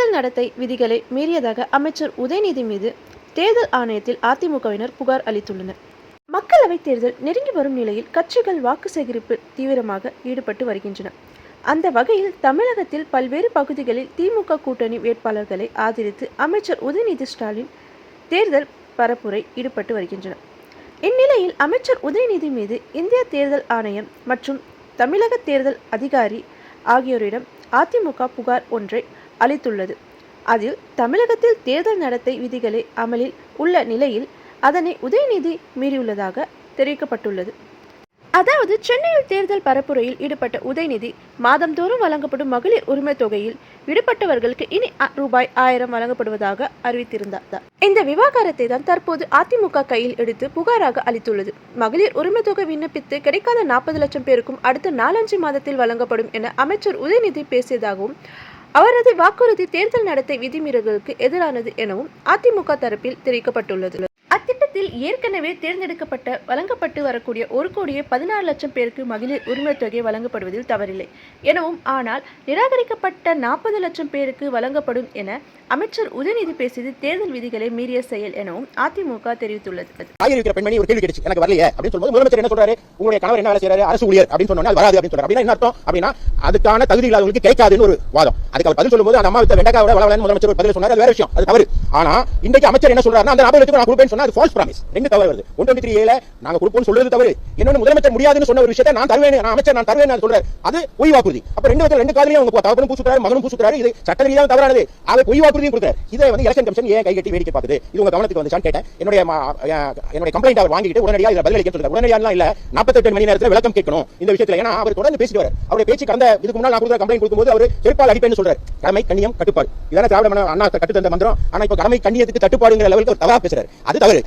தேர்தல் நடத்தை விதிகளை மீறியதாக அமைச்சர் உதயநிதி மீது தேர்தல் ஆணையத்தில் அதிமுகவினர் புகார் அளித்துள்ளனர். மக்களவைத் தேர்தல் நெருங்கி வரும் நிலையில் கட்சிகள் வாக்கு சேகரிப்பு தீவிரமாக ஈடுபட்டு வருகின்றன. அந்த வகையில் தமிழகத்தில் பல்வேறு பகுதிகளில் திமுக கூட்டணி வேட்பாளர்களை ஆதரித்து அமைச்சர் உதயநிதி ஸ்டாலின் தேர்தல் பரப்புரை ஈடுபட்டு வருகின்றனர். இந்நிலையில் அமைச்சர் உதயநிதி மீது இந்திய தேர்தல் ஆணையம் மற்றும் தமிழக தேர்தல் அதிகாரி ஆகியோரிடம் அதிமுக புகார் ஒன்றை அளித்துள்ளது. அதில் தமிழகத்தில் தேர்தல் நடத்தை விதிகளை அமலில் உள்ள நிலையில் அதனை உதயநிதி மீறியுள்ளதாக தெரிவிக்கப்பட்டுள்ளது. அதாவது சென்னையில் தேர்தல் பரப்புரையில் ஈடுபட்ட உதயநிதி மாதந்தோறும் வழங்கப்படும் மகளிர் உரிமை தொகையில் விடுபட்டவர்களுக்கு இனி ரூபாய் 1000 வழங்கப்படுவதாக அறிவித்திருந்தார். இந்த விவகாரத்தை தான் தற்போது அதிமுக கையில் எடுத்து புகாராக அளித்துள்ளது. மகளிர் உரிமை தொகை விண்ணப்பித்து கிடைக்காத 40 லட்சம் பேருக்கும் அடுத்த 4-5 மாதத்தில் வழங்கப்படும் என அமைச்சர் உதயநிதி பேசியதாகவும் அவரது வாக்குறுதி தேர்தல் நடத்தை விதிமீறல்களுக்கு எதிரானது எனவும் அதிமுக தரப்பில் தெரிவிக்கப்பட்டுள்ளது. அத்திட்டத்தில் ஏற்கனவே தேர்ந்தெடுக்கப்பட்ட வழங்கப்பட்டு வரக்கூடிய 1,16,00,000 பேருக்கு மகளிர் உரிமை தொகை வழங்கப்படுவதில் தவறில்லை எனவும், ஆனால் நிராகரிக்கப்பட்ட 40 லட்சம் பேருக்கு வழங்கப்படும் என அமைச்சர் உதயநிதி பேசியது தேர்தல் விதிகளை மீறிய செயல் எனவும் அதிமுக தெரிவித்துள்ளது. பெண்மணி ஒரு கேள்வி கேட்டுச்சு, எனக்கு வரலையே அப்படின்னு சொல்லும்போது முதலமைச்சர் என்ன சொல்றாரு, உங்களுடைய கணவர் என்ன வேலை செய்யறாரு, அரசு ஊழியர் அப்படின்னு சொன்னா வராது அப்படின்னு சொல்றாரு. அப்படின்னா என்ன அர்த்தம் அப்படின்னா அதுக்கான தகுதி இல்லாதவங்களுக்கு கிடைக்காதுன்னு ஒரு வாதம். அதுக்கு அவர் பதில் சொல்லும்போது அந்த அம்மா வித்த வெண்டைக்காவோட வளவலன்னு முதலமைச்சர் பதில் சொன்னார். அது வேற விஷயம், அது தவறு. ஆனா இன்றைக்கு அமைச்சர் என்ன சொல்றாருன்னா அந்த 40 லட்சம் நான் கொடுப்பேன்னு சொன்னா அது ஃபால்ஸ் ப்ராமிஸ். ரெண்டு தவறு வருது. 123A நாங்க கொடுப்போம்னு சொல்றது தவறு. இன்னொன்னு முதலமைச்சர் முடியாதுன்னு சொன்ன ஒரு விஷயத்தை நான் தருவேன், நான் அமைச்சர் நான் தருவேன் சொல்றாரு, அது பொய் வாக்குறுதி. அப்ப ரெண்டு காதலையும் அவங்க தகவலும் பூசுறாரு, மகனும் பூசுறாரு. இது சட்ட ரீதியாக தவறானது. அதை பொய் வாக்குறுதியும் கொடுத்தாரு. இதை வந்து எலெக்ஷன் கமிஷன் ஏன் கைகட்டி வேடிக்கை பார்க்குது? இது உங்க கவனத்துக்கு வந்துச்சான்னு கேட்டேன். என்னுடைய கம்ப்ளைண்ட் அவர் வாங்கிட்டு உடனடியாக இதில் பதிலளிக்க சொல்றாரு. உடனடியாக இல்ல 48 மணி நேரத்தில் விளக்கம் கேட்கணும் இந்த விஷயத்துல. ஏன்னா அவர் தொடர்ந்து பேசிட்டு வர அவருடைய பேச்சு கடந்த இதுக்கு முன்னால் நான் கொடுக்குற கம்ப்ளைண்ட் கொடுக்கும்போது அவர் செருப்பால் அடிப்பேன்னு சொல்றாரு. கடமை கண்ணியம் கட்டுப்பாடு இதான திராவிட அண்ணா கட்டு தந்த மந்திரம். ஆனா இப்ப கடமை கண்ணியத்துக்கு தட்டுப்பாடுங்கிற லெவலுக்கு தவறா பேசுறாரு. அது தவறு.